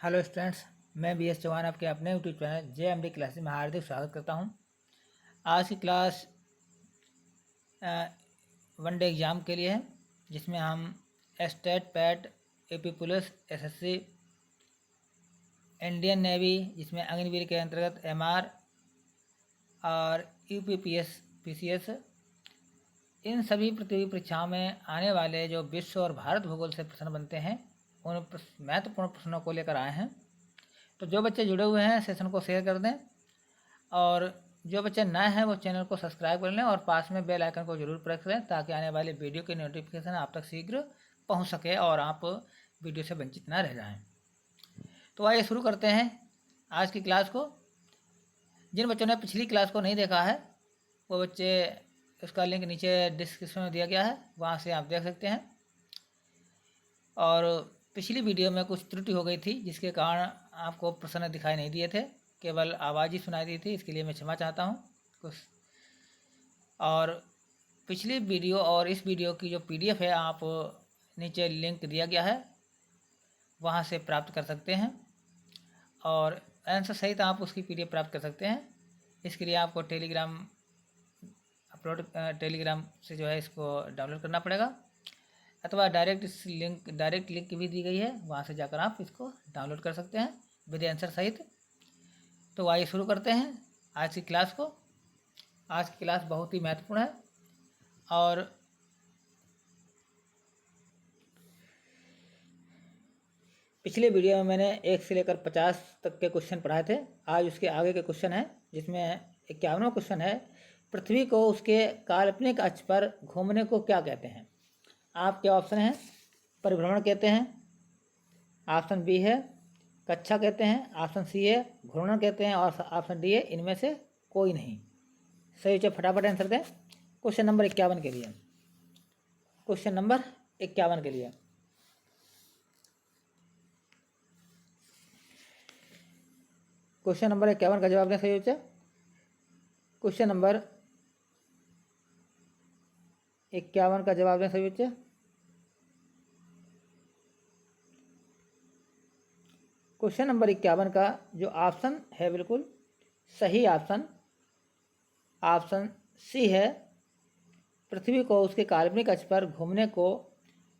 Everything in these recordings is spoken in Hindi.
हेलो स्टूडेंट्स, मैं बी एस चौहान आपके अपने यूट्यूब चैनल JMD क्लासेस में हार्दिक स्वागत करता हूं। आज की क्लास वनडे एग्ज़ाम के लिए है, जिसमें हम state PAT, AP police, SSC, Indian navy जिसमें अग्निवीर के अंतर्गत MR और UPPS PCS, इन सभी प्रतियोगी परीक्षाओं में आने वाले जो विश्व और भारत भूगोल से प्रश्न बनते हैं उन महत्वपूर्ण प्रश्नों को लेकर आए हैं। तो जो बच्चे जुड़े हुए हैं सेशन को शेयर कर दें, और जो बच्चे नए हैं वो चैनल को सब्सक्राइब कर लें और पास में बेल आइकन को जरूर प्रेस करें ताकि आने वाले वीडियो की नोटिफिकेशन आप तक शीघ्र पहुंच सके और आप वीडियो से वंचित ना रह जाएं। तो आइए शुरू करते हैं आज की क्लास को। जिन बच्चों ने पिछली क्लास को नहीं देखा है वो बच्चे, उसका लिंक नीचे डिस्क्रिप्शन में दिया गया है, वहाँ से आप देख सकते हैं। और पिछली वीडियो में कुछ त्रुटि हो गई थी जिसके कारण आपको प्रश्न दिखाई नहीं दिए थे, केवल आवाज़ ही सुनाई दी थी, इसके लिए मैं क्षमा चाहता हूँ कुछ। और पिछली वीडियो और इस वीडियो की जो PDF है आप नीचे लिंक दिया गया है वहाँ से प्राप्त कर सकते हैं, और आंसर सहित आप उसकी PDF प्राप्त कर सकते हैं। इसके लिए आपको टेलीग्राम से जो है इसको डाउनलोड करना पड़ेगा, अथवा डायरेक्ट लिंक भी दी गई है, वहाँ से जाकर आप इसको डाउनलोड कर सकते हैं विद आंसर सहित। तो आइए शुरू करते हैं आज की क्लास को। आज की क्लास बहुत ही महत्वपूर्ण है और पिछले वीडियो में मैंने 1 से लेकर 50 तक के क्वेश्चन पढ़ाए थे। आज उसके आगे के क्वेश्चन हैं, जिसमें 51वां क्वेश्चन है, पृथ्वी को उसके काल्पनिक अक्ष पर घूमने को क्या कहते हैं। आपके ऑप्शन हैं, परिभ्रमण कहते हैं, ऑप्शन बी है कक्षा कहते हैं, ऑप्शन सी है घूर्णन कहते हैं, और ऑप्शन डी है इनमें से कोई नहीं। सही उत्तर फटाफट आंसर दें। क्वेश्चन नंबर 51 के लिए, क्वेश्चन नंबर 51 के लिए क्वेश्चन नंबर 51 का जवाब दें। सही उत्तर क्वेश्चन नंबर 51 का जवाब दें। सही उत्तर क्वेश्चन नंबर 51 का जो ऑप्शन है बिल्कुल सही ऑप्शन सी है, पृथ्वी को उसके काल्पनिक अक्ष पर घूमने को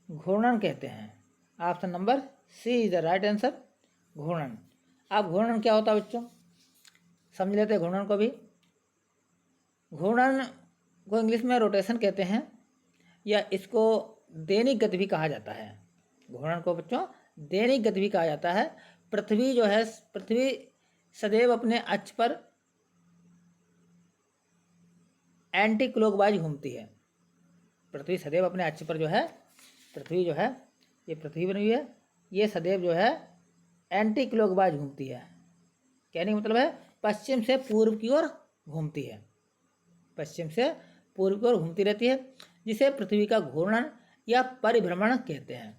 घूर्णन कहते हैं। Option number C is the right answer, घूर्णन। अब घूर्णन क्या होता है बच्चों, समझ लेते हैं घूर्णन को भी। घूर्णन को इंग्लिश में रोटेशन कहते हैं, या इसको दैनिक गति भी कहा जाता है। घूर्णन को बच्चों दैनिक गति भी कहा जाता है। पृथ्वी सदैव अपने अक्ष पर एंटी क्लॉकवाइज घूमती है। पृथ्वी सदैव अपने अक्ष पर जो है, पृथ्वी जो है, ये पृथ्वी बनी हुई है, ये सदैव जो है एंटी क्लॉकवाइज घूमती है। कहने का मतलब है पश्चिम से पूर्व की ओर घूमती है, पश्चिम से पूर्व की ओर घूमती रहती है, जिसे पृथ्वी का घूर्णन या परिभ्रमण कहते हैं।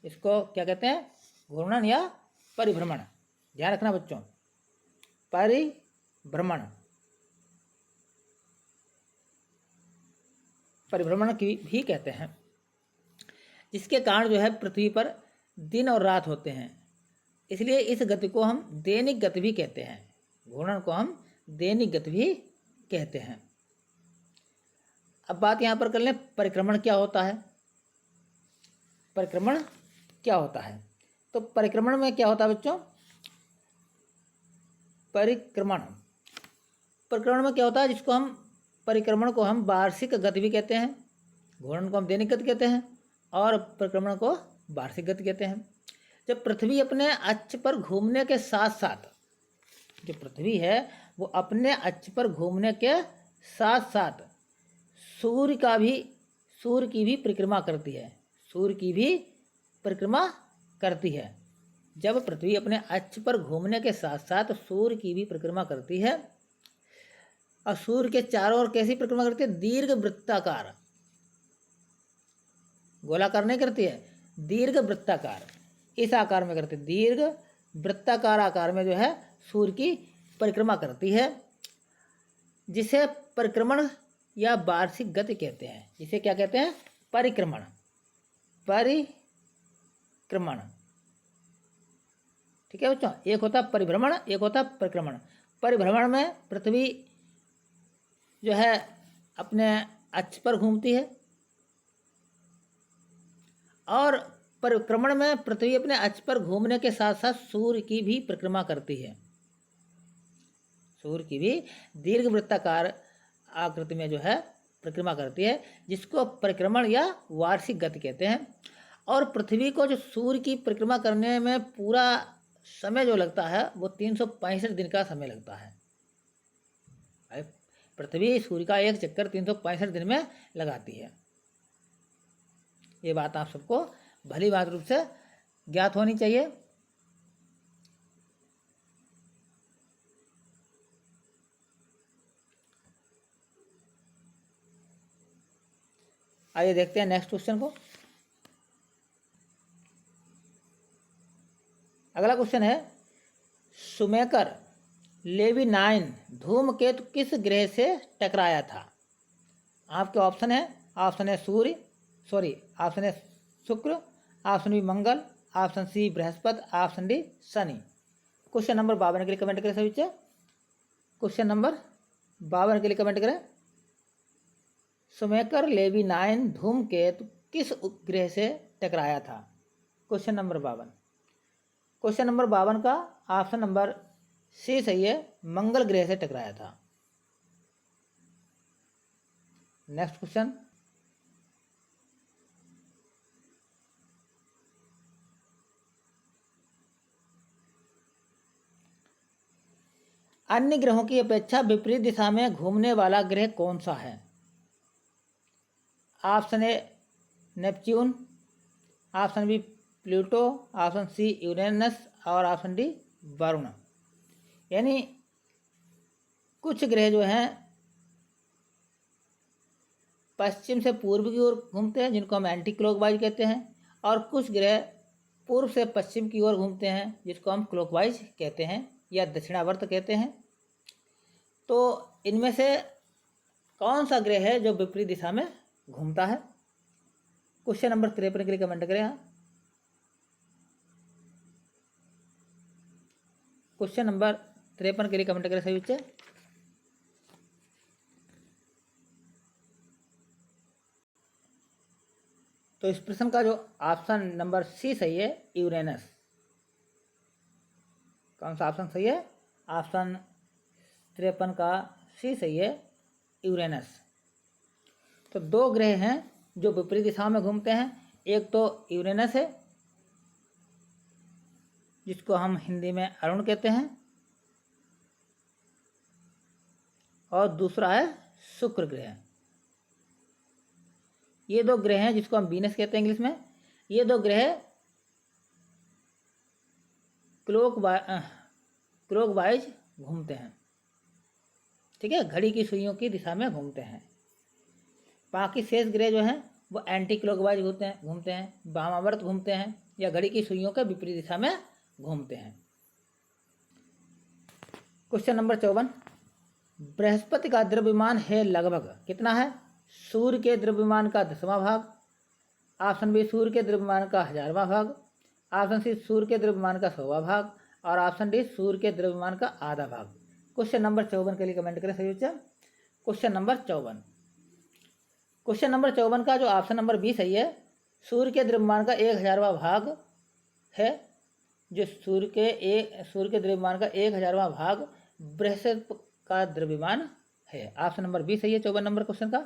इसको क्या कहते हैं, घूर्णन या परिभ्रमण। ध्यान रखना बच्चों, परिभ्रमण की भी कहते हैं, जिसके कारण जो है पृथ्वी पर दिन और रात होते हैं, इसलिए इस गति को हम दैनिक गति भी कहते हैं। घूर्णन को हम दैनिक गति भी कहते हैं। अब बात यहाँ पर कर लें, परिक्रमण क्या होता है। परिक्रमण क्या होता है, तो परिक्रमण में क्या होता है बच्चों, परिक्रमण में क्या होता है, जिसको हम परिक्रमण को हम वार्षिक गति भी कहते हैं, घूर्णन को हम दैनिक गति कहते हैं, और परिक्रमण को वार्षिक गति कहते हैं। जब पृथ्वी अपने अक्ष पर घूमने के साथ साथ, जो पृथ्वी है वो अपने अक्ष पर घूमने के साथ साथ सूर्य की भी परिक्रमा करती है, सूर्य की भी परिक्रमा करती है। जब पृथ्वी अपने अक्ष पर घूमने के साथ साथ सूर्य की भी परिक्रमा करती है, और सूर्य के चारों ओर कैसी परिक्रमा करती है, दीर्घ वृत्ताकार, गोलाकार नहीं करती है, दीर्घ वृत्ताकार, इस आकार में करती है, दीर्घ वृत्ताकार आकार में जो है सूर्य की परिक्रमा करती है, जिसे परिक्रमण या वार्षिक गति कहते हैं। जिसे क्या कहते हैं, परिक्रमण। ठीक है बच्चों, एक होता है परिभ्रमण, एक होता है परिक्रमण। परिभ्रमण में पृथ्वी जो है अपने अक्ष पर घूमती है, और परिक्रमण में पृथ्वी अपने अक्ष पर घूमने के साथ साथ सूर्य की भी परिक्रमा करती है। सूर्य की भी दीर्घवृत्ताकार आकृति में जो है परिक्रमा करती है, जिसको परिक्रमण या वार्षिक गति कहते हैं। और पृथ्वी को जो सूर्य की परिक्रमा करने में पूरा समय जो लगता है वो 365 दिन का समय लगता है। पृथ्वी सूर्य का एक चक्कर 365 दिन में लगाती है। ये बात आप सबको भली बात रूप से ज्ञात होनी चाहिए। आइए देखते हैं नेक्स्ट क्वेश्चन को। अगला क्वेश्चन है, शुमेकर लेविनाइन धूमकेतु किस ग्रह से टकराया था? आपके ऑप्शन है, ऑप्शन है शुक्र, ऑप्शन बी मंगल, ऑप्शन सी बृहस्पति, ऑप्शन डी शनि। क्वेश्चन नंबर 52 के लिए कमेंट करें सभी बच्चे। क्वेश्चन नंबर 52 के लिए कमेंट करें, शुमेकर लेविनाइन धूमकेतु किस उपग्रह से टकराया था? Question number 52। क्वेश्चन नंबर 52 का ऑप्शन नंबर सी सही है, मंगल ग्रह से टकराया था। नेक्स्ट क्वेश्चन, अन्य ग्रहों की अपेक्षा विपरीत दिशा में घूमने वाला ग्रह कौन सा है? Option A Neptune, option B Pluto, option C Uranus और ऑप्शन डी वरुण। यानी कुछ ग्रह जो हैं पश्चिम से पूर्व की ओर घूमते हैं, जिनको हम एंटी क्लॉकवाइज कहते हैं, और कुछ ग्रह पूर्व से पश्चिम की ओर घूमते हैं, जिसको हम क्लॉकवाइज कहते हैं या दक्षिणावर्त कहते हैं। तो इनमें से कौन सा ग्रह है जो विपरीत दिशा में घूमता है? क्वेश्चन नंबर 53 के लिए कमेंट करें। हाँ, क्वेश्चन नंबर 53 के लिए कमेंट करें सभी बच्चे। तो इस प्रश्न का जो ऑप्शन नंबर सी सही है, यूरेनस। कौन सा ऑप्शन सही है? ऑप्शन 53 का सी सही है, यूरेनस। तो दो ग्रह हैं जो विपरीत दिशा में घूमते हैं। एक तो यूरेनस है, जिसको हम हिंदी में अरुण कहते हैं, और दूसरा है शुक्र ग्रह। ये दो ग्रह हैं जिसको हम वीनस कहते हैं इंग्लिश में। ये दो ग्रह क्लॉकवाइज घूमते हैं, ठीक है, घड़ी की सुइयों की दिशा में घूमते हैं। बाकी शेष ग्रह जो हैं वो एंटी क्लॉकवाइज घूमते हैं, वामावर्त घूमते हैं, या घड़ी की सुइयों के विपरीत दिशा में घूमते हैं। क्वेश्चन नंबर 54, बृहस्पति का द्रव्यमान है लगभग कितना है? सूर्य के द्रव्यमान का 10वां भाग, ऑप्शन बी सूर्य के द्रव्यमान का 1000वां भाग, ऑप्शन सी सूर्य के द्रव्यमान का 100वां भाग, और ऑप्शन डी सूर्य के द्रव्यमान का आधा भाग। क्वेश्चन नंबर 54 के लिए कमेंट करें सभी बच्चे। Question number 54। क्वेश्चन नंबर 54 का जो ऑप्शन नंबर बी सही है, सूर्य के द्रव्यमान का 1000वां भाग है। जो सूर्य के द्रव्यमान का 1000वां भाग बृहस्पति का द्रव्यमान है। ऑप्शन नंबर बी सही है 54 नंबर क्वेश्चन का।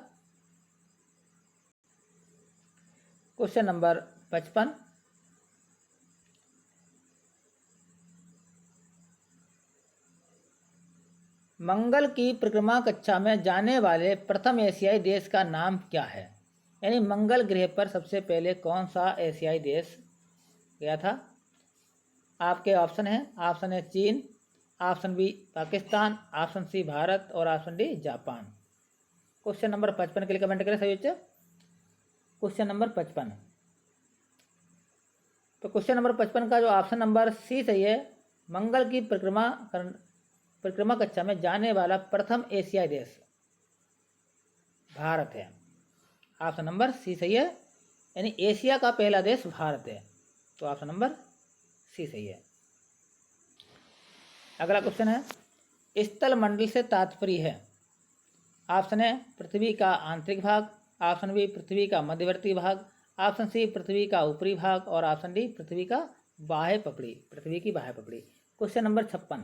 क्वेश्चन नंबर 55, मंगल की परिक्रमा कक्षा में जाने वाले प्रथम एशियाई देश का नाम क्या है? यानी मंगल ग्रह पर सबसे पहले कौन सा एशियाई देश गया था? आपके ऑप्शन है, ऑप्शन है चीन, option B Pakistan, option C Bharat और option D Japan. Question number 55 के लिए कमेंट करें सभी बच्चे। Question number 55। तो क्वेश्चन नंबर 55 का जो ऑप्शन नंबर सी सही है, मंगल की परिक्रमा कक्षा में जाने वाला प्रथम एशियाई देश भारत है। ऑप्शन नंबर सी सही है, यानी एशिया का पहला देश भारत है। तो ऑप्शन नंबर सी सही है। अगला क्वेश्चन है, स्थल मंडल से तात्पर्य है। ऑप्शन ए पृथ्वी का आंतरिक भाग, ऑप्शन बी पृथ्वी का मध्यवर्ती भाग, ऑप्शन सी पृथ्वी का ऊपरी भाग और ऑप्शन डी पृथ्वी का बाह्य पपड़ी, पृथ्वी की बाह्य पपड़ी। क्वेश्चन नंबर 56,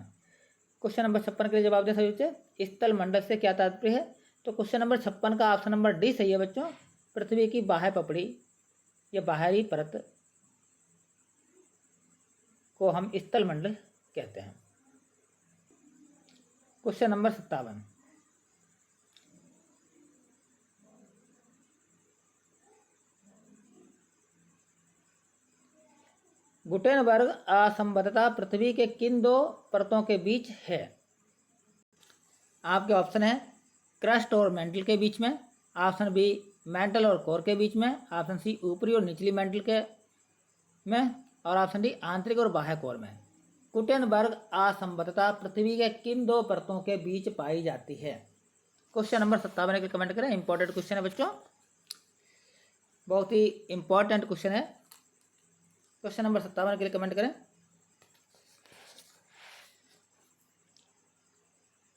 क्वेश्चन नंबर 56 के लिए जवाब दे सभी बच्चे, स्थल मंडल से क्या तात्पर्य है। तो क्वेश्चन नंबर 56 का ऑप्शन नंबर डी सही है बच्चों, पृथ्वी की बाह्य पपड़ी या बाहरी परत को हम स्थल मंडल कहते हैं। क्वेश्चन नंबर 57, गुटेनबर्ग असंबद्धता पृथ्वी के किन दो परतों के बीच है। आपके ऑप्शन है क्रस्ट और मेंटल के बीच में, ऑप्शन बी मेंटल और कोर के बीच में, ऑप्शन सी ऊपरी और निचली मेंटल के में और ऑप्शन डी आंतरिक और बाह्य कोर में। गुटेनबर्ग असंबद्धता पृथ्वी के किन दो परतों के बीच पाई जाती है। क्वेश्चन नंबर 57 के कमेंट करें, इंपॉर्टेंट क्वेश्चन है बच्चों, बहुत ही इंपॉर्टेंट क्वेश्चन है। क्वेश्चन नंबर 57 के लिए कमेंट करें।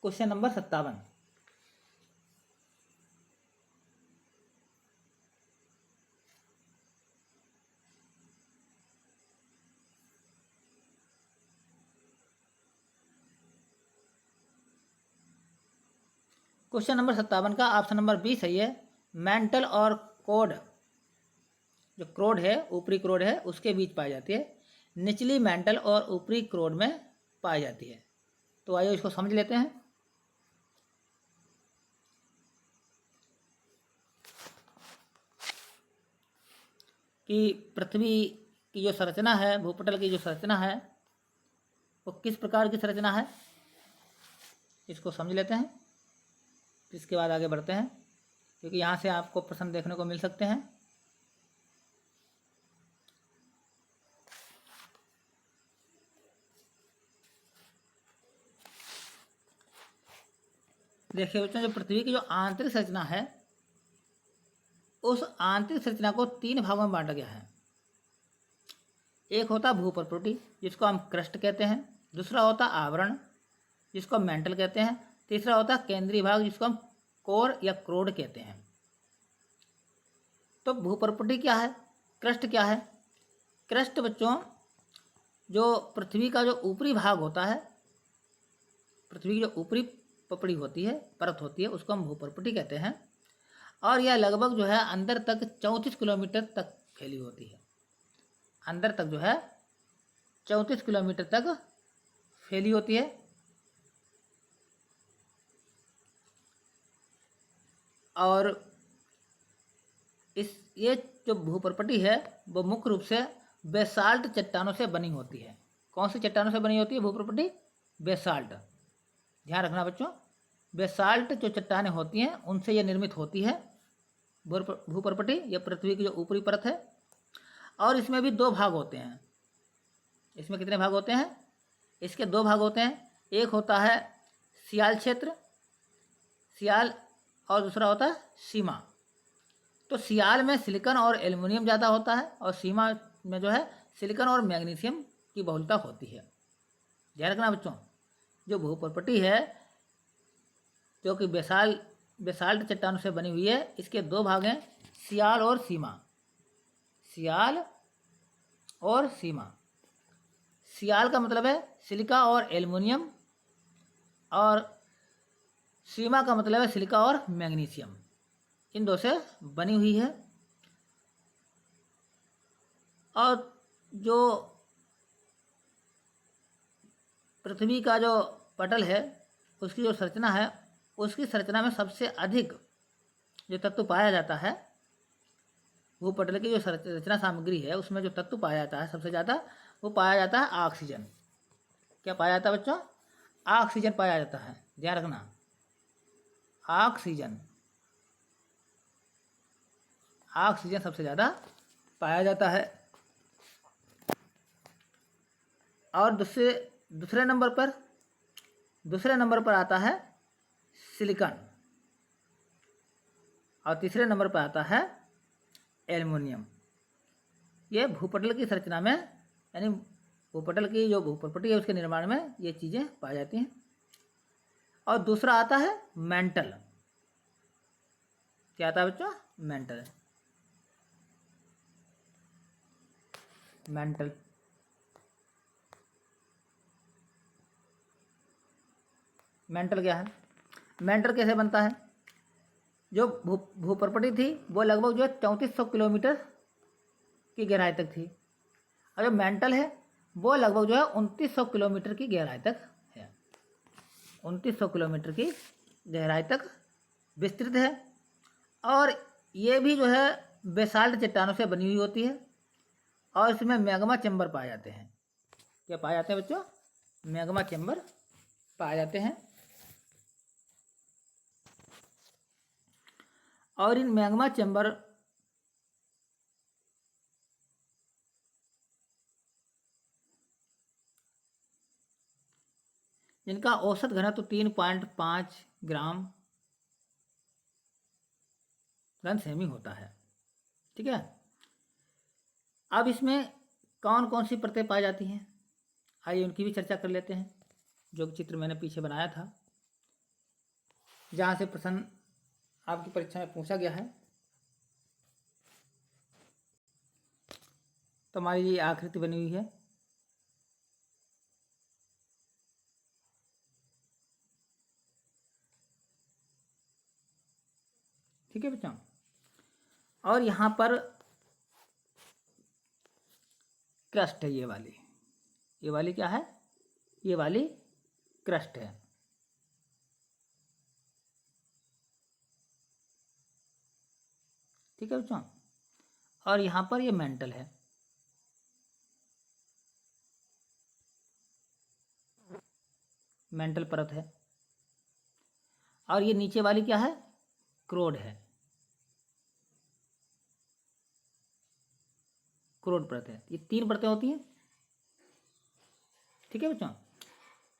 क्वेश्चन नंबर 57, क्वेश्चन नंबर 57 का ऑप्शन नंबर बी सही है। मेंटल और कोड, जो क्रोड है ऊपरी क्रोड है उसके बीच पाई जाती है, निचली मेंटल और ऊपरी क्रोड में पाई जाती है। तो आइए इसको समझ लेते हैं। कि पृथ्वी की जो संरचना है, भूपटल की जो संरचना है वो किस प्रकार की संरचना है, इसको समझ लेते हैं, इसके बाद आगे बढ़ते हैं, क्योंकि यहाँ से आपको प्रश्न देखने को मिल सकते हैं। देखिए बच्चों, जो पृथ्वी की जो आंतरिक संरचना है उस आंतरिक संरचना को तीन भागों में बांटा गया है। एक होता भूपरपटी जिसको हम क्रस्ट कहते हैं, दूसरा होता आवरण जिसको हम मेंटल कहते हैं, तीसरा होता केंद्रीय भाग जिसको हम कोर या क्रोड कहते हैं। तो भूपरपटी क्या है, क्रस्ट क्या है। क्रस्ट बच्चों जो पृथ्वी का जो ऊपरी भाग होता है, पृथ्वी की जो ऊपरी पपड़ी होती है, परत होती है, उसको हम भूपरपटी कहते हैं। और यह लगभग जो है अंदर तक 34 किलोमीटर तक फैली होती है, अंदर तक जो है 34 किलोमीटर तक फैली होती है। और ये जो भूपरपटी है वो मुख्य रूप से बेसाल्ट चट्टानों से बनी होती है। कौन सी चट्टानों से बनी होती है भूपरपटी, बेसाल्ट। ध्यान रखना बच्चों, बेसाल्ट जो चट्टानें होती हैं उनसे ये निर्मित होती है भूपरपटी, ये पृथ्वी की जो ऊपरी परत है। और इसमें भी दो भाग होते हैं। इसमें कितने भाग होते हैं, इसके दो भाग होते हैं। एक होता है सियाल क्षेत्र, सियाल, और दूसरा होता है सीमा। तो सियाल में सिलिकॉन और एल्युमिनियम ज़्यादा होता है और सीमा में जो है सिलिकॉन और मैग्नीशियम की बहुलता होती है। ध्यान रखना बच्चों, जो भूपरपटी है जो कि बेसाल्ट चट्टानों से बनी हुई है, इसके दो भाग हैं, सियाल और सीमा। सियाल और सीमा। सियाल का मतलब है सिलिका और एल्युमिनियम, और सीमा का मतलब है सिलिका और मैग्नीशियम, इन दो से बनी हुई है। और जो पृथ्वी का जो पटल है उसकी जो संरचना है, उसकी संरचना में सबसे अधिक जो तत्व पाया जाता है, भूपटल की जो रचना सामग्री है उसमें जो तत्व पाया जाता है सबसे ज़्यादा, वो पाया जाता है ऑक्सीजन। क्या पाया जाता है बच्चों, ऑक्सीजन पाया जाता है। ध्यान रखना, ऑक्सीजन, ऑक्सीजन सबसे ज़्यादा पाया जाता है। और दूसरे नंबर पर आता है सिलिकॉन, और तीसरे नंबर पर आता है एल्युमिनियम। ये भूपटल की संरचना में यानी भूपटल की जो भूप्रपटी है उसके निर्माण में ये चीज़ें पाई जाती हैं। और दूसरा आता है मेंटल। क्या आता है बच्चों? मेंटल। मेंटल मेंटल क्या है? मेंटल कैसे बनता है? जो भूप्रपटी थी वो लगभग जो है 3400 किलोमीटर की गहराई तक थी, और जो मेंटल है वो लगभग जो है 2900 किलोमीटर की गहराई तक है। 2900 किलोमीटर की गहराई तक विस्तृत है। और ये भी जो है बेसाल्ट चट्टानों से बनी हुई होती है, और इसमें मैग्मा चैम्बर पाए जाते हैं। क्या पाए जाते हैं बच्चों? मैग्मा चैम्बर पाए जाते हैं। और इन मैग्मा चैम्बर जिनका औसत घनत्व 3.5 ग्राम घन सेमी होता है। ठीक है। अब इसमें कौन कौन सी परतें पाई जाती हैं, आइए उनकी भी चर्चा कर लेते हैं। जो चित्र मैंने पीछे बनाया था, जहाँ से प्रश्न आपकी परीक्षा में पूछा गया है, तो हमारी ये आकृति बनी हुई है। ठीक है बच्चों। और यहाँ पर क्रस्ट है, ये वाली क्या है? ये वाली क्रस्ट है। ठीक है बच्चों। और यहाँ पर ये मेंटल है। मेंटल परत है। और ये नीचे वाली क्या है? क्रोड है। क्रोड परत है। ये 3 परतें होती हैं। ठीक है बच्चों।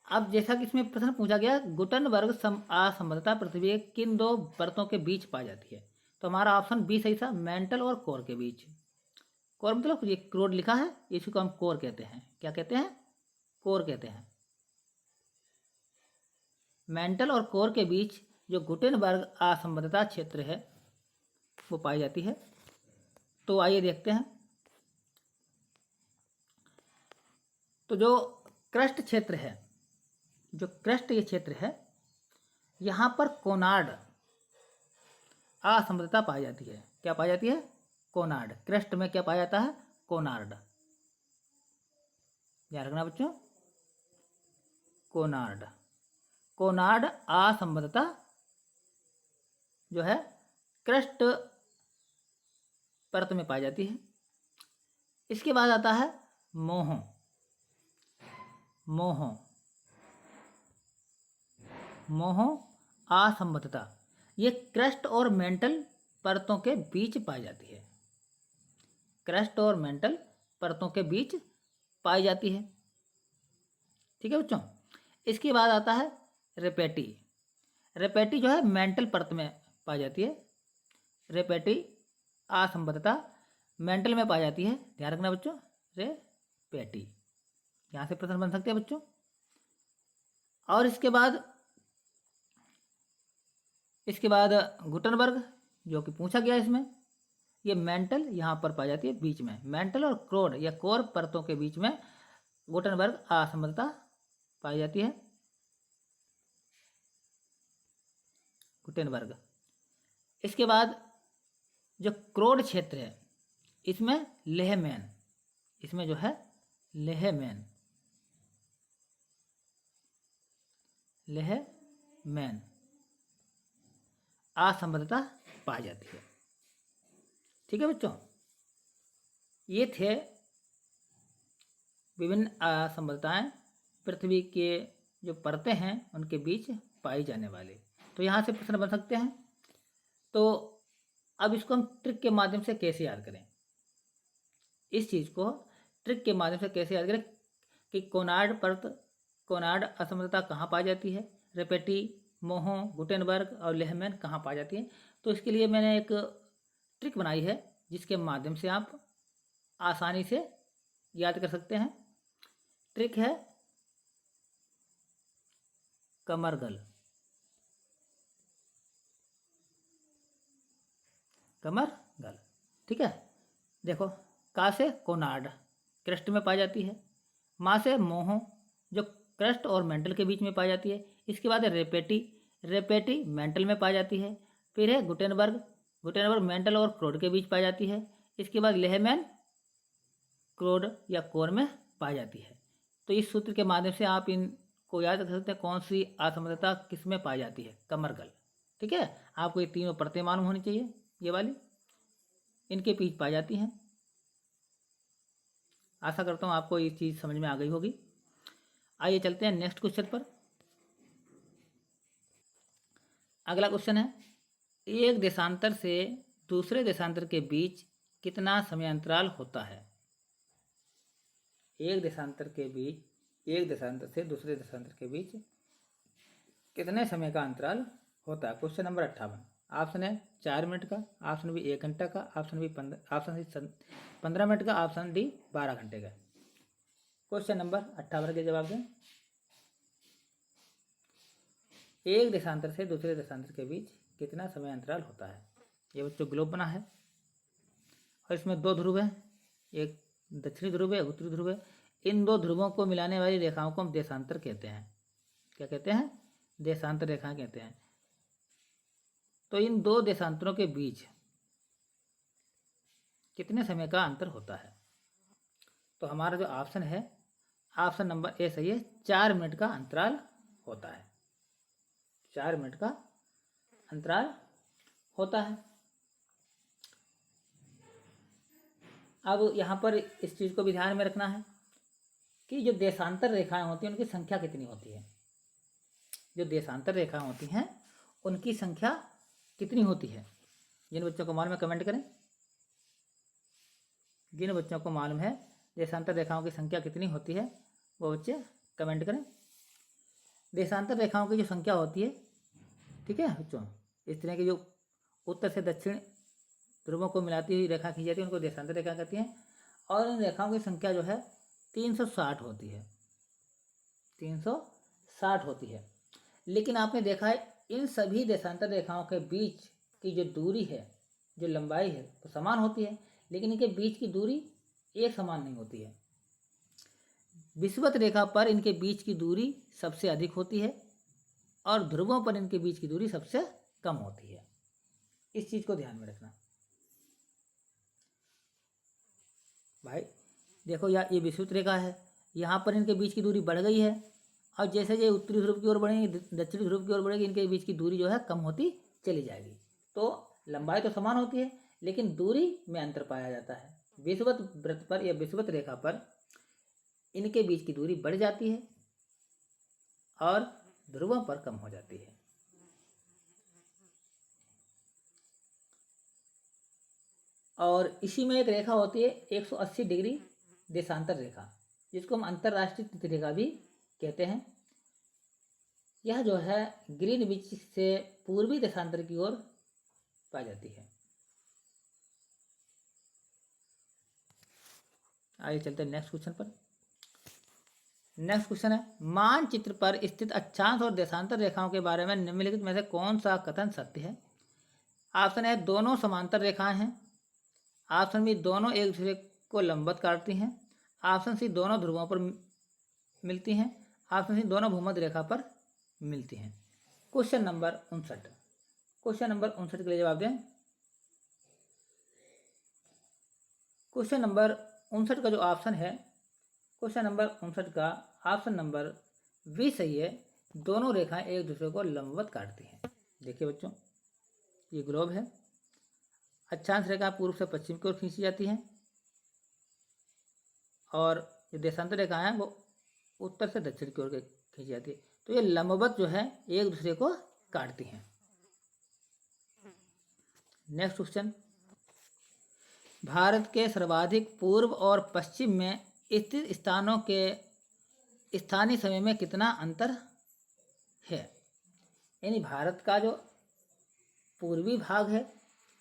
अब जैसा कि इसमें प्रश्न पूछा गया, गुटनबर्ग असंबद्धता पृथ्वी के किन 2 परतों के बीच पाई जाती है? तो हमारा ऑप्शन बी सही था, मेंटल और कोर के बीच। कोर मतलब ये क्रोड लिखा है, इसी को हम कोर कहते हैं। क्या कहते हैं? कोर कहते हैं। मेंटल और कोर के बीच जो गुटेनबर्ग असंबद्धता क्षेत्र है वो पाई जाती है। तो आइए देखते हैं। तो जो क्रस्ट क्षेत्र है, जो क्रस्ट ये क्षेत्र है, यहाँ पर कोनार्ड असंबद्धता पाई जाती है। क्या पाई जाती है? कोनार्ड। क्रस्ट में क्या पाया जाता है? कोनार्ड। ध्यान रखना बच्चों, कोनार्ड। कोनार्ड असंबद्धता जो है क्रस्ट परत में पाई जाती है। इसके बाद आता है मोहो। मोहो मोहो असंबद्धता, ये क्रस्ट और मेंटल परतों के बीच पाई जाती है। क्रस्ट और मेंटल परतों के बीच पाई जाती है। ठीक है बच्चों। इसके बाद आता है रेपेटी। रेपेटी जो है मेंटल परत में पाई जाती है। रेपेटी असंबद्धता मेंटल में पाई जाती है। ध्यान रखना बच्चों, रेपेटी। यहाँ से प्रश्न बन सकते हैं बच्चों। और इसके बाद गुटनबर्ग जो कि पूछा गया इसमें, ये मेंटल यहाँ पर पाई जाती है बीच में। मेंटल और क्रोड या कोर परतों के बीच में गुटनबर्ग असंबद्धता पाई जाती है। गुटेनबर्ग। इसके बाद जो क्रोड क्षेत्र है, इसमें लेहमैन, इसमें जो है लेहमैन असंबद्धता पाई जाती है। ठीक है बच्चों। ये थे विभिन्न असंबद्धताएं पृथ्वी के जो परतें हैं उनके बीच पाई जाने वाली। तो यहाँ से प्रश्न बन सकते हैं। तो अब इसको हम ट्रिक के माध्यम से कैसे याद करें? इस चीज़ को ट्रिक के माध्यम से कैसे याद करें कि कोनार्ड परत, कोनार्ड असंबद्धता कहाँ पाई जाती है, रेपेटी, मोहो, गुटेनबर्ग और लेहमैन कहाँ पाई जाती है। तो इसके लिए मैंने एक ट्रिक बनाई है जिसके माध्यम से आप आसानी से याद कर सकते हैं। ट्रिक है कमरगल, कमरगल। ठीक है, देखो का से कोनार्ड क्रस्ट में पाई जाती है, माँ से मोहो जो क्रस्ट और मेंटल के बीच में पाई जाती है। इसके बाद है रेपेटी, रेपेटी मेंटल में पाई जाती है। फिर है गुटेनबर्ग, गुटेनबर्ग मेंटल और क्रोड के बीच पाई जाती है। इसके बाद लेहमैन क्रोड या कोर में पाई जाती है। तो इस सूत्र के माध्यम से आप इनको याद रख सकते हैं कौन सी असमर्थता किस में पाई जाती है, कमरगल। ठीक है, आपको ये तीनों परतें मालूम होनी चाहिए, ये वाली इनके बीच पाई जाती हैं। आशा करता हूँ आपको ये चीज़ समझ में आ गई होगी। आइए चलते हैं नेक्स्ट क्वेश्चन पर। अगला क्वेश्चन है, एक देशांतर से दूसरे देशांतर के बीच कितना समय अंतराल होता है? एक देशांतर के बीच, एक देशांतर से दूसरे देशांतर के बीच कितने समय का अंतराल होता है? Question number 58। ऑप्शन है 4 मिनट का, ऑप्शन बी 1 घंटा का, ऑप्शन बी 15 मिनट का, ऑप्शन डी 12 घंटे का। क्वेश्चन नंबर 58 के जवाब दें। एक देशांतर से दूसरे देशांतर के बीच कितना समय अंतराल होता है? ये बच्चों ग्लोब बना है और इसमें 2 ध्रुव है, एक दक्षिणी ध्रुव है, उत्तरी ध्रुव है। इन 2 ध्रुवों को मिलाने वाली रेखाओं को हम देशांतर कहते हैं। क्या कहते हैं? देशांतर रेखाएं कहते हैं। तो इन 2 देशांतरों के बीच कितने समय का अंतर होता है? तो हमारा जो ऑप्शन है, ऑप्शन नंबर ए सही है, 4 मिनट का अंतराल होता है। 4 मिनट का अंतराल होता है। अब यहाँ पर इस चीज़ को भी ध्यान में रखना है कि जो देशांतर रेखाएं होती हैं उनकी संख्या कितनी होती है। जो देशांतर रेखाएं होती हैं उनकी संख्या कितनी होती है? जिन बच्चों को मालूम है कमेंट करें। जिन बच्चों को मालूम है देशांतर रेखाओं की संख्या कितनी होती है वो बच्चे कमेंट करें। देशांतर रेखाओं की जो संख्या होती है, ठीक है बच्चों, इस तरह की जो उत्तर से दक्षिण ध्रुवों को मिलाती हुई रेखा खींची जाती है उनको देशांतर रेखा कहती हैं। और इन रेखाओं की संख्या जो है 360 होती है, 360 होती है। लेकिन आपने देखा है इन सभी देशांतर रेखाओं के बीच की जो दूरी है, जो लंबाई है वो समान होती है, लेकिन इनके बीच की दूरी एक समान नहीं होती है। विषुवत रेखा पर इनके बीच की दूरी सबसे अधिक होती है और ध्रुवों पर इनके बीच की दूरी सबसे कम होती है। इस चीज़ को ध्यान में रखना भाई। देखो ये विषुवत रेखा है, यहाँ पर इनके बीच की दूरी बढ़ गई है और जैसे जैसे उत्तरी ध्रुव की ओर बढ़ेंगे, दक्षिणी ध्रुव की ओर बढ़ेगी, इनके बीच की दूरी जो है कम होती चली जाएगी। तो लंबाई तो समान होती है लेकिन दूरी में अंतर पाया जाता है। विषुवत वृत्त पर या विषुवत रेखा पर इनके बीच की दूरी बढ़ जाती है और ध्रुवों पर कम हो जाती है। और इसी में एक रेखा होती है 180 डिग्री देशांतर रेखा, जिसको हम अंतरराष्ट्रीय तिथि रेखा भी कहते हैं। यह जो है ग्रीनविच से पूर्वी देशांतर की ओर पाई जाती है। आइए चलते हैं नेक्स्ट क्वेश्चन पर। नेक्स्ट क्वेश्चन है, मानचित्र पर स्थित अक्षांश और देशांतर रेखाओं के बारे में निम्नलिखित में से कौन सा कथन सत्य है? ऑप्शन है दोनों समांतर रेखाएं हैं, ऑप्शन बी दोनों एक दूसरे को लंबवत काटती हैं, ऑप्शन सी दोनों ध्रुवों पर मिलती हैं, ऑप्शन सी दोनों भूमध्य रेखा पर मिलती हैं। क्वेश्चन नंबर 59, क्वेश्चन नंबर 59 के लिए जवाब दें। क्वेश्चन नंबर 59 का जो ऑप्शन है, क्वेश्चन नंबर 59 का ऑप्शन नंबर बी सही है, दोनों रेखाएं एक दूसरे को लंबवत काटती हैं। देखिए बच्चों, ये ग्लोब है, अक्षांश रेखा पूर्व से पश्चिम की ओर खींची जाती है और जो देशांतर रेखा है वो उत्तर से दक्षिण की ओर खींची जाती है। तो ये लंबवत जो है एक दूसरे को काटती हैं। नेक्स्ट क्वेश्चन, भारत के सर्वाधिक पूर्व और पश्चिम में स्थित स्थानों के स्थानीय समय में कितना अंतर है? यानी भारत का जो पूर्वी भाग है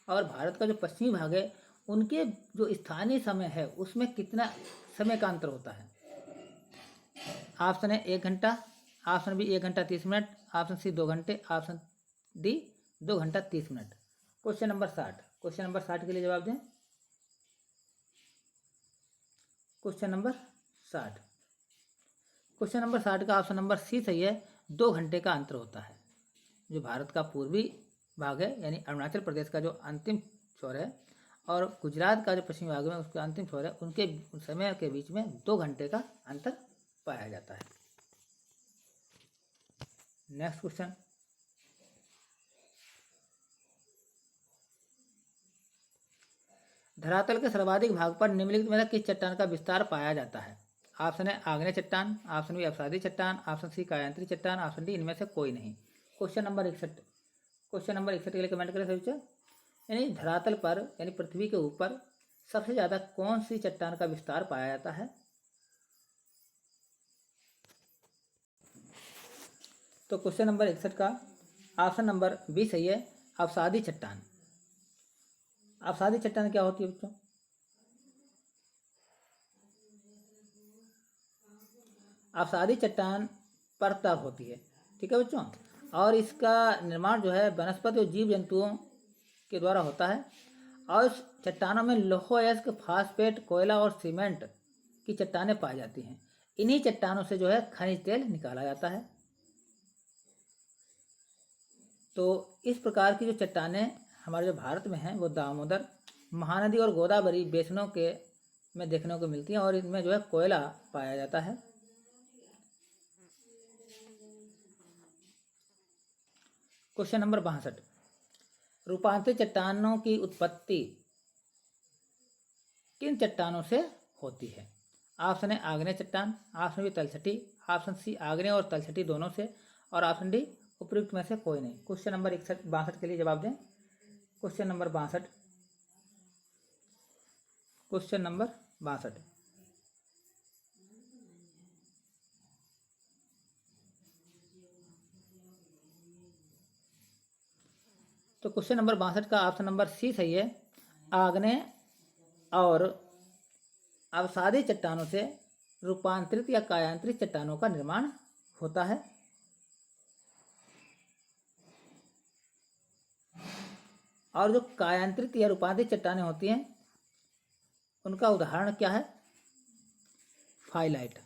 और भारत का जो पश्चिमी भाग है उनके जो स्थानीय समय है उसमें कितना समय का अंतर होता है? ऑप्शन ए 1 घंटा, ऑप्शन बी 1 घंटा 30 मिनट, ऑप्शन सी 2 घंटे, ऑप्शन डी 2 घंटा 30 minute. Question number 60, question number 60 के लिए जवाब दें। क्वेश्चन नंबर 60, क्वेश्चन नंबर 60 का ऑप्शन नंबर सी सही है। 2 घंटे का अंतर होता है। जो भारत का पूर्वी भाग है यानी अरुणाचल प्रदेश का जो अंतिम छोर है और गुजरात का जो पश्चिमी भाग में उसका अंतिम छोर है, उनके समय के बीच में 2 घंटे का अंतर पाया जाता है। नेक्स्ट क्वेश्चन, धरातल के सर्वाधिक भाग पर निम्नलिखित में से किस चट्टान का विस्तार पाया जाता है? ऑप्शन है आग्नेय चट्टान, ऑप्शन बी अवसादी चट्टान, ऑप्शन सी कायांत्री चट्टान, ऑप्शन डी इनमें से कोई नहीं। क्वेश्चन नंबर 61, क्वेश्चन नंबर 61 के लिए कमेंट करें सभी बच्चे। यानी धरातल पर यानी पृथ्वी के ऊपर सबसे ज़्यादा कौन सी चट्टान का विस्तार पाया जाता है? तो क्वेश्चन नंबर 61 का ऑप्शन नंबर बी सही है, अवसादी चट्टान। अवसादी चट्टान क्या होती है बच्चों? अवसादी चट्टान परतदार होती है, ठीक है बच्चों, और इसका निर्माण जो है वनस्पति और जीव जंतुओं के द्वारा होता है। और इस चट्टानों में लोह अयस्क, फास्फेट, कोयला और सीमेंट की चट्टानें पाई जाती हैं। इन्हीं चट्टानों से जो है खनिज तेल निकाला जाता है। तो इस प्रकार की जो चट्टानें हमारे जो भारत में हैं वो दामोदर, महानदी और गोदावरी बेसिनों के में देखने को मिलती हैं और इनमें जो है कोयला पाया जाता है। क्वेश्चन नंबर 62, रूपांतरित चट्टानों की उत्पत्ति किन चट्टानों से होती है? ऑप्शन है आग्नेय चट्टान, ऑप्शन बी तलछटी, ऑप्शन सी आग्नेय और तलछटी दोनों से, और ऑप्शन डी उपयुक्त में से कोई नहीं। क्वेश्चन नंबर 62 के लिए जवाब दें। क्वेश्चन नंबर 62, क्वेश्चन नंबर 62, तो क्वेश्चन नंबर 62 का ऑप्शन नंबर सी सही है, आग्नेय और अवसादी चट्टानों से रूपांतरित या कायांतरित चट्टानों का निर्माण होता है। और जो कायांतरित या रूपांतरित चट्टानें होती हैं उनका उदाहरण क्या है? फाइलाइट,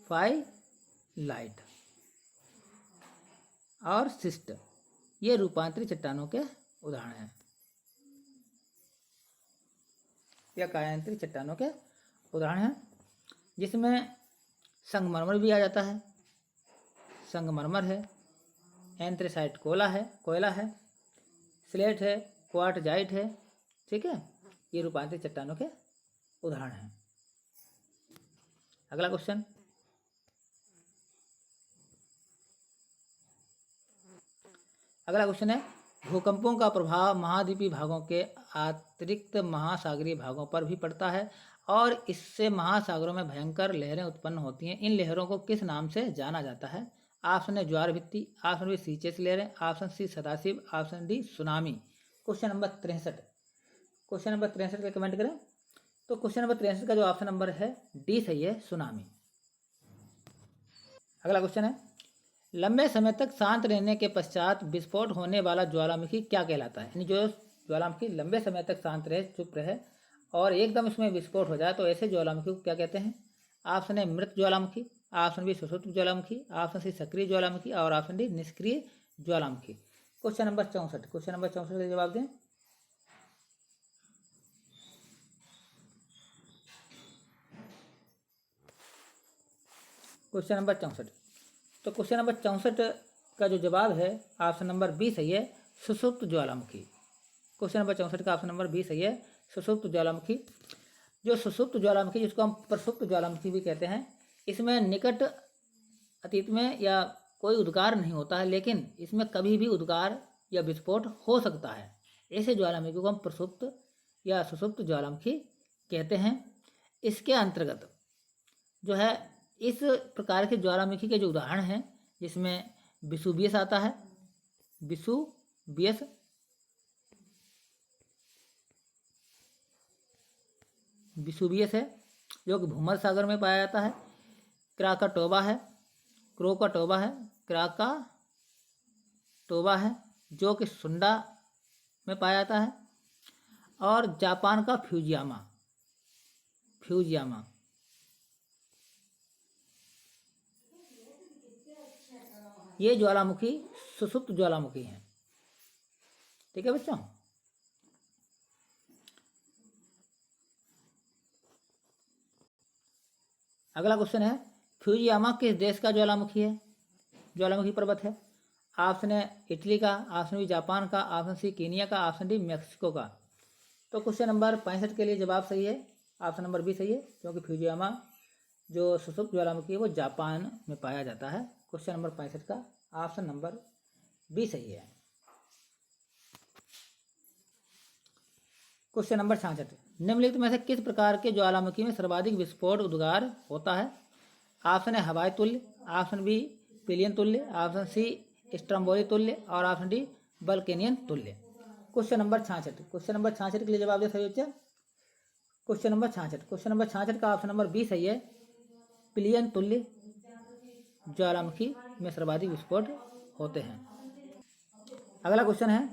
फाइलाइट और सिस्ट, ये रूपांतरित चट्टानों के उदाहरण हैं या कायांतरित चट्टानों के उदाहरण हैं, जिसमें संगमरमर भी आ जाता है। संगमरमर है, एंथ्रेसाइट कोयला है, स्लेट है, क्वार्टजाइट है, ठीक है, ये रूपांतरित चट्टानों के उदाहरण हैं। अगला क्वेश्चन, अगला क्वेश्चन है, भूकंपों का प्रभाव महाद्वीपीय भागों के अतिरिक्त महासागरीय भागों पर भी पड़ता है और इससे महासागरों में भयंकर लहरें उत्पन्न होती हैं। इन लहरों को किस नाम से जाना जाता है? ऑप्शन है ज्वार भित्ति, ऑप्शन बी सीचेस लहरें, option C Sadashiv, option D tsunami. Question number 63, question number 63 के कमेंट करें। तो क्वेश्चन नंबर 63 का जो ऑप्शन नंबर है डी सही है, सुनामी। अगला क्वेश्चन है, लंबे समय तक शांत रहने के पश्चात विस्फोट होने वाला ज्वालामुखी क्या कहलाता है? यानी जो ज्वालामुखी लंबे समय तक शांत रहे, चुप रहे और एकदम उसमें विस्फोट हो जाए तो ऐसे ज्वालामुखी को क्या कहते हैं? ऑप्शन है मृत ज्वालामुखी, ऑप्शन बी सुषुप्त ज्वालामुखी, ऑप्शन सी सक्रिय ज्वालामुखी और ऑप्शन डी निष्क्रिय ज्वालामुखी। क्वेश्चन नंबर 64, क्वेश्चन नंबर 64 का जवाब दें। क्वेश्चन नंबर 64, तो क्वेश्चन नंबर 64 का जो जवाब है ऑप्शन नंबर बी सही है, सुषुप्त ज्वालामुखी। क्वेश्चन नंबर 64 का ऑप्शन नंबर बी सही है, सुषुप्त ज्वालामुखी। जो सुषुप्त ज्वालामुखी जिसको हम प्रसुप्त ज्वालामुखी भी कहते हैं, इसमें निकट अतीत में या कोई उद्गार नहीं होता है, लेकिन इसमें कभी भी उद्गार या विस्फोट हो सकता है। ऐसे ज्वालामुखी को हम प्रसुप्त या सुषुप्त ज्वालामुखी कहते हैं। इसके अंतर्गत जो है इस प्रकार के ज्वालामुखी के जो उदाहरण हैं, जिसमें विसुवियस आता है, विसुवियस है जो कि भूमध्य सागर में पाया जाता है। क्राकाटोबा है, क्रोकाटोबा है, क्राकाटोबा है जो कि सुंडा में पाया जाता है, और जापान का फ्यूजियामा, फ्यूजियामा। ये ज्वालामुखी सुषुप्त ज्वालामुखी हैं। ठीक है बच्चों। अगला क्वेश्चन है, फ्यूजियामा किस देश का ज्वालामुखी है, ज्वालामुखी पर्वत है? ऑप्शन है इटली का, ऑप्शन बी जापान का, ऑप्शन सी कीनिया का, ऑप्शन डी मैक्सिको का। तो क्वेश्चन नंबर 65 के लिए जवाब सही है, ऑप्शन नंबर बी सही है, क्योंकि फ्यूजियामा जो सुषुप्त ज्वालामुखी है वो जापान में पाया जाता है। क्वेश्चन नंबर 65 का ऑप्शन नंबर बी सही है। क्वेश्चन नंबर 66, निम्नलिखित में से किस प्रकार के ज्वालामुखी में सर्वाधिक विस्फोट उद्गार होता है? ऑप्शन है हवाई तुल्य, ऑप्शन बी पिलियन तुल्य, ऑप्शन सी स्ट्रम्बोली तुल्य, और ऑप्शन डी वल्केनियन तुल्य। क्वेश्चन नंबर 66, क्वेश्चन नंबर 66 के लिए जवाब दे सही बच्चे। क्वेश्चन नंबर 66, क्वेश्चन नंबर 66 का ऑप्शन नंबर बी सही है, पिलियन तुल्य ज्वालामुखी में सर्वाधिक विस्फोट होते हैं। अगला क्वेश्चन है,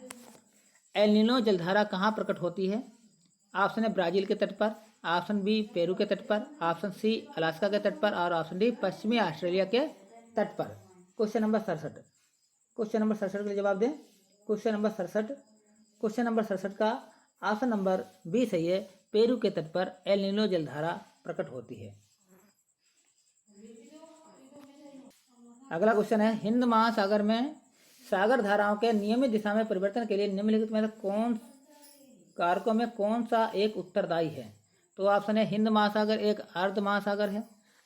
एल नीनो जलधारा कहाँ प्रकट होती है? ऑप्शन है ब्राजील के तट पर, ऑप्शन बी पेरू के तट पर, ऑप्शन सी अलास्का के तट पर, और ऑप्शन डी पश्चिमी ऑस्ट्रेलिया के तट पर। क्वेश्चन नंबर 67, क्वेश्चन नंबर 67 के लिए जवाब दें। क्वेश्चन नंबर 67, क्वेश्चन नंबर 67 का ऑप्शन नंबर बी सही है, पेरू के तट पर एल नीनो जलधारा प्रकट होती है। अगला क्वेश्चन है, हिंद महासागर में सागर धाराओं के नियमित दिशा में परिवर्तन के लिए निम्नलिखित में से कौन कारकों में कौन सा एक उत्तरदायी है? तो ऑप्शन है हिंद महासागर एक अर्ध महासागर है,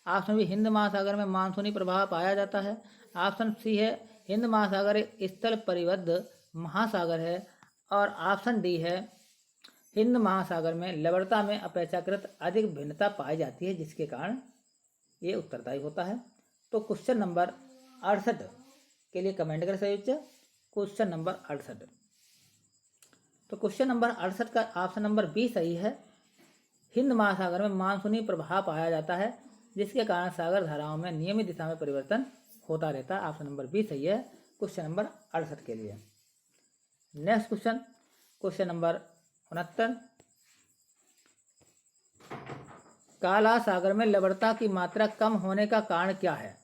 ऑप्शन बी हिंद महासागर में मानसूनी प्रभाव पाया जाता है, ऑप्शन सी है हिंद महासागर एक स्थल परिबद्ध महासागर है, और ऑप्शन डी है हिंद महासागर में लवणता में अपेक्षाकृत अधिक भिन्नता पाई जाती है, जिसके कारण ये उत्तरदायी होता है। तो क्वेश्चन नंबर 68 के लिए कमेंट करें सही बच्चे। क्वेश्चन नंबर 68, तो क्वेश्चन नंबर 68 का ऑप्शन नंबर बी सही है, हिंद महासागर में मानसूनी प्रभाव पाया जाता है, जिसके कारण सागर धाराओं में नियमित दिशा में परिवर्तन होता रहता है। ऑप्शन नंबर बी सही है क्वेश्चन नंबर 68 के लिए। नेक्स्ट क्वेश्चन, क्वेश्चन नंबर 69, काला सागर में लवणता की मात्रा कम होने का कारण क्या है?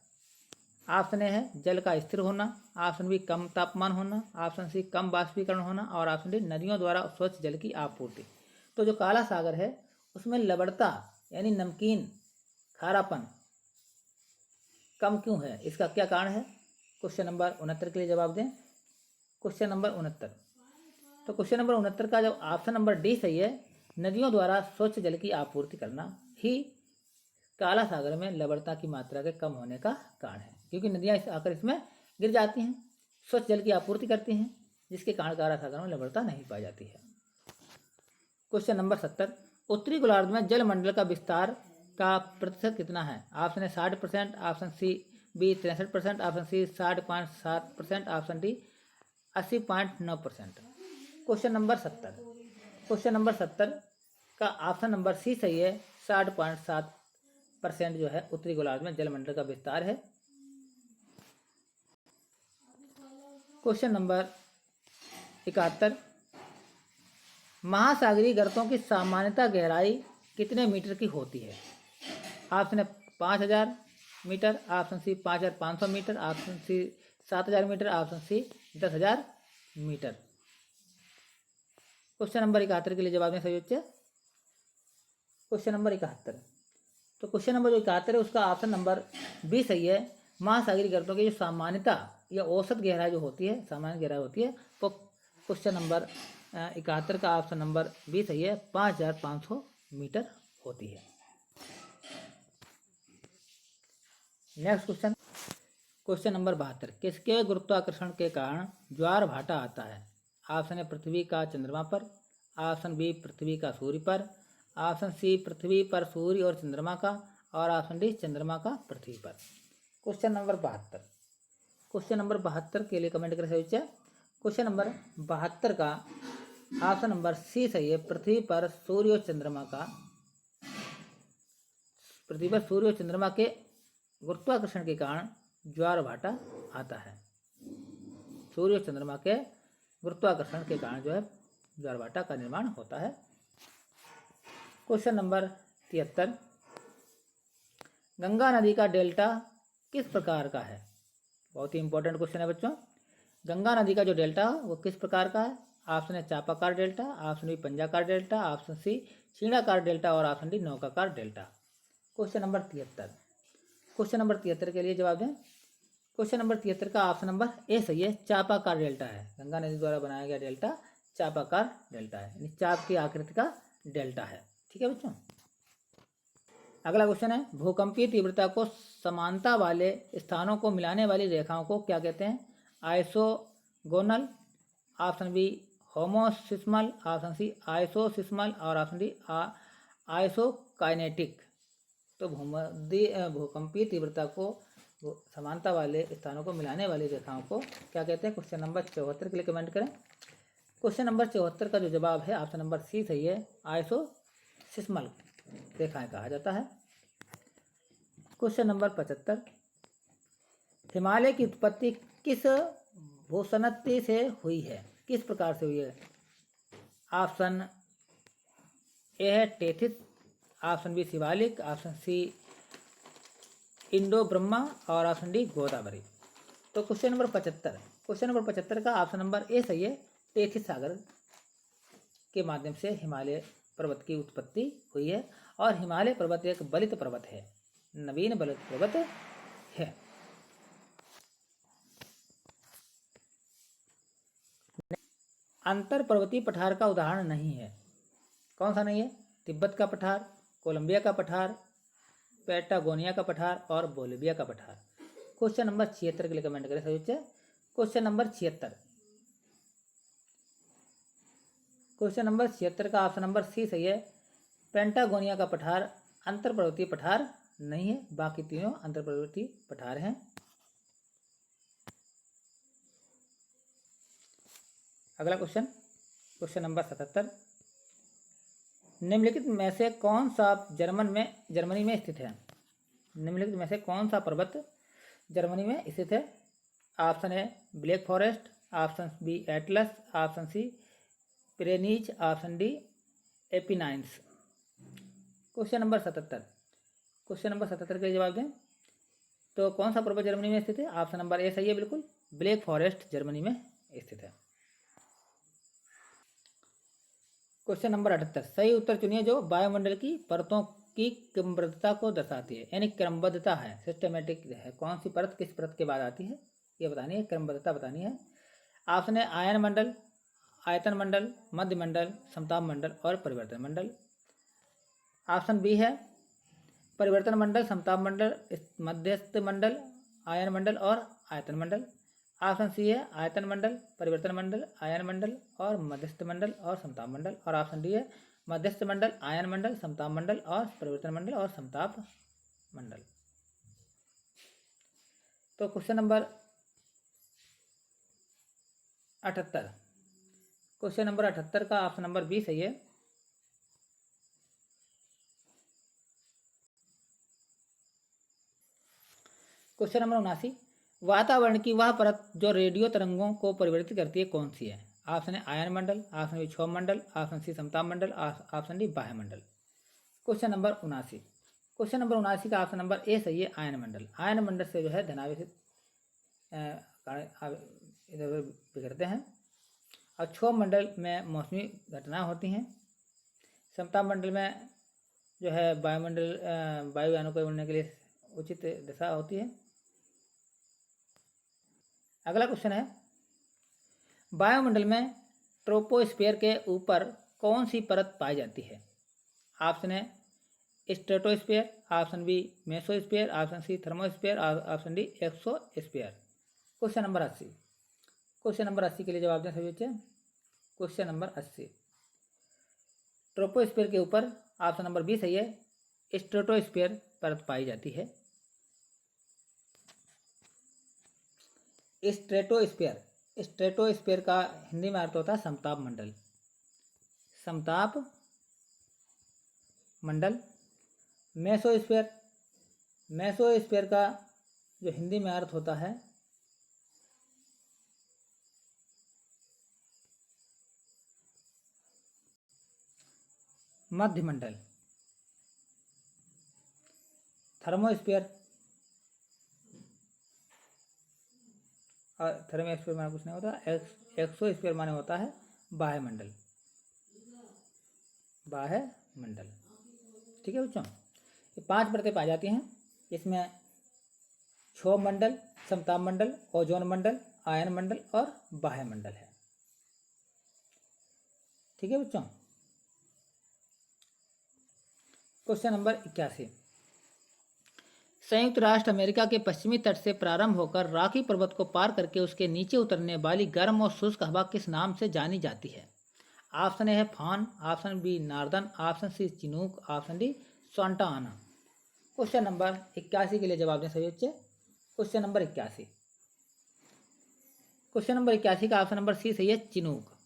ऑप्शन ए है जल का स्थिर होना, ऑप्शन बी कम तापमान होना, ऑप्शन सी कम वाष्पीकरण होना, और ऑप्शन डी नदियों द्वारा स्वच्छ जल की आपूर्ति। तो जो काला सागर है उसमें लवणता यानी नमकीन खारापन कम क्यों है, इसका क्या कारण है? क्वेश्चन नंबर 69 के लिए जवाब दें। क्वेश्चन नंबर 69, तो क्वेश्चन नंबर 69 का जब ऑप्शन नंबर डी सही है, नदियों द्वारा स्वच्छ जल की आपूर्ति करना ही काला सागर में लवणता की मात्रा के कम होने का कारण है, क्योंकि नदियाँ आकर इसमें गिर जाती हैं, स्वच्छ जल की आपूर्ति करती हैं, जिसके कारण काला सागर में लवणता नहीं पाई जाती है। क्वेश्चन नंबर 70, उत्तरी गोलार्ध में जलमंडल का विस्तार का प्रतिशत कितना है? ऑप्शन है 60%, option C B 63%, option C 60.7%, option D 80.9%। Question number 70, question number 70 का ऑप्शन नंबर सी सही है, 60.7% जो है उत्तरी गोलार्ध में जलमंडल का विस्तार है। क्वेश्चन नंबर 71, महासागरीय गर्तों की सामान्यतः गहराई कितने मीटर की होती है? ऑप्शन है 5000 metre, option C 5500 metre, option C 7000 metre, option C 10000 metre. Question number 71 के लिए जवाब दें सही बच्चे। क्वेश्चन नंबर 71, तो क्वेश्चन नंबर जो 71 है उसका ऑप्शन नंबर बी सही है, महासागरीय गर्तों की जो सामान्यता या औसत गहराई जो होती है, सामान्य गहराई होती है, तो क्वेश्चन नंबर 71 का ऑप्शन नंबर बी सही है, 5500 मीटर होती है। नेक्स्ट क्वेश्चन, क्वेश्चन नंबर 72, किसके गुरुत्वाकर्षण के कारण ज्वार भाटा आता है? ऑप्शन है पृथ्वी का चंद्रमा पर, ऑप्शन बी पृथ्वी का सूर्य पर, ऑप्शन सी पृथ्वी पर सूर्य और चंद्रमा का, और ऑप्शन डी चंद्रमा का पृथ्वी पर। क्वेश्चन नंबर 72, क्वेश्चन नंबर 72 के लिए कमेंट करें सही बच्चे। क्वेश्चन नंबर 72 का ऑप्शन नंबर सी सही है, पृथ्वी पर सूर्य और चंद्रमा का, पृथ्वी पर सूर्य और चंद्रमा के गुरुत्वाकर्षण के कारण ज्वार भाटा आता है। सूर्य और चंद्रमा के गुरुत्वाकर्षण के कारण जो है ज्वार भाटा का निर्माण होता है। क्वेश्चन नंबर 73, गंगा नदी का डेल्टा किस प्रकार का है? बहुत ही इंपॉर्टेंट क्वेश्चन है बच्चों। गंगा नदी का जो डेल्टा वो किस प्रकार का है? ऑप्शन ए चापाकार डेल्टा, ऑप्शन बी पंजाकार डेल्टा, ऑप्शन सी छीणाकार डेल्टा और ऑप्शन डी नौकाकार delta. Question number 73, question number 73 के लिए जवाब दें। क्वेश्चन नंबर 73 का ऑप्शन नंबर ए सही है, चापाकार डेल्टा है। गंगा नदी द्वारा बनाया गया डेल्टा चापाकार डेल्टा है, यानी चाप की आकृति का डेल्टा है। ठीक है बच्चों। अगला क्वेश्चन है, भूकंपीय तीव्रता को समानता वाले स्थानों को मिलाने वाली रेखाओं को क्या कहते हैं? Isogonal, option B homoseismal, option C isoseismal और ऑप्शन डी आइसोकाइनेटिक। तो भूकंपीय तीव्रता को समानता वाले स्थानों को मिलाने वाली रेखाओं को क्या कहते हैं? क्वेश्चन नंबर 74 के लिए कमेंट करें। क्वेश्चन नंबर 74 का जो जवाब है ऑप्शन नंबर सी सही है, आइसोसिस्मल रेखाएं कहा जाता है। क्वेश्चन नंबर 75, हिमालय की उत्पत्ति किस भूसनत्ति से हुई है? किस प्रकार से हुई है? ऑप्शन ए है Tethys, option B Shivalik, option C Indo Brahma और ऑप्शन डी गोदावरी। तो क्वेश्चन नंबर 75 का ऑप्शन नंबर ए सही है, टेथिस सागर के माध्यम से हिमालय पर्वत की उत्पत्ति हुई है। और हिमालय पर्वत एक बलित पर्वत है, नवीन बलित पर्वत है। अंतर पर्वतीय पठार का उदाहरण नहीं है, कौन सा नहीं है? तिब्बत का पठार, कोलंबिया का पठार, पैटागोनिया का पठार और बोलिविया का पठार। क्वेश्चन नंबर 76 के लिए कमेंट करें सभी बच्चे। क्वेश्चन नंबर 76, क्वेश्चन नंबर 76 का ऑप्शन नंबर सी सही है, पेंटागोनिया का पठार अंतर पर्वतीय पठार नहीं है, बाकी तीनों अंतर पर्वतीय पठार हैं। अगला क्वेश्चन, क्वेश्चन नंबर 77, निम्नलिखित में से कौन सा जर्मनी में स्थित है? निम्नलिखित में से कौन सा पर्वत जर्मनी में स्थित है? Option A black forest, option B Atlas, option C Pyrenees, option D Apennines. Question number 77, question number 77 के जवाब दें। तो कौन सा पर्वत जर्मनी में स्थित है? ऑप्शन नंबर ए सही है, बिल्कुल ब्लैक फॉरेस्ट जर्मनी में स्थित है। क्वेश्चन नंबर 78, सही उत्तर चुनिए जो वायुमंडल की परतों की क्रमबद्धता को दर्शाती है, यानी क्रमबद्धता है, सिस्टमेटिक है। कौन सी परत किस परत के बाद आती है ये बतानी है, क्रमबद्धता बतानी है। ऑप्शन है आयन मंडल, आयतन मंडल, मध्य मंडल, समताप मंडल और परिवर्तन मंडल। ऑप्शन बी है परिवर्तन मंडल, समताप मंडल, मध्यस्थ मंडल, आयन मंडल और आयतन मंडल। ऑप्शन सी है आयतन मंडल, परिवर्तन मंडल, आयन मंडल और मध्यस्थ मंडल और समताप मंडल। और ऑप्शन डी है मध्यस्थ मंडल, आयन मंडल, समताप मंडल और परिवर्तन मंडल और समताप मंडल। तो क्वेश्चन नंबर 78, क्वेश्चन नंबर 78 का ऑप्शन नंबर बी सही है। क्वेश्चन नंबर 79, वातावरण की वह परत जो रेडियो तरंगों को परिवर्तित करती है कौन सी है? ऑप्शन है आयन मंडल, ऑप्शन बी क्षोभ मंडल, ऑप्शन सी समताप मंडल, ऑप्शन डी बाह्य मंडल। क्वेश्चन नंबर 79, क्वेश्चन नंबर 79 का ऑप्शन नंबर ए सही है, आयन मंडल। आयन मंडल से जो है धनावेशित इधर बिगड़ते हैं। और क्षोभ मंडल में मौसमी घटनाएं होती हैं। समताप मंडल में जो है वायुयानों को उड़ने के लिए उचित दिशा होती है। अगला क्वेश्चन है, वायुमंडल में ट्रोपोस्फीयर के ऊपर कौन सी परत पाई जाती है? ऑप्शन है stratosphere, option B mesosphere, option C thermosphere, option D exosphere. Question number 80, question number 80 के लिए जवाब दें सभी बच्चे। क्वेश्चन नंबर 80, ट्रोपोस्फीयर के ऊपर ऑप्शन नंबर बी सही है, स्ट्रेटोस्फीयर परत पाई जाती है। स्ट्रेटोस्फीयर, स्ट्रेटोस्फीयर का हिंदी में अर्थ होता है समताप मंडल। समताप मंडल। मेसोस्फीयर, मेसोस्फीयर का जो हिंदी में अर्थ होता है मध्यमंडल। थर्मोस्फीयर और थर्मोस्फीयर माने कुछ नहीं होता, एक्सोस्फीयर माने होता है बाह्यमंडल, बाह्यमंडल। ठीक है बच्चों, ये 5 परतें पाई जाती हैं। इसमें क्षोभ मंडल, समताप मंडल, ओजोन मंडल, आयन मंडल और बाह्यमंडल है। ठीक है बच्चों। क्वेश्चन नंबर 81, संयुक्त राष्ट्र अमेरिका के पश्चिमी तट से प्रारंभ होकर रॉकी पर्वत को पार करके उसके नीचे उतरने वाली गर्म और शुष्क हवा किस नाम से जानी जाती है? ऑप्शन ए है foehn, option B northern, option C chinook, option D Santa Ana. Question number 81 के लिए जवाब दें सभी बच्चे। क्वेश्चन नंबर 81 का ऑप्शन नंबर सी सही है, चिनूक।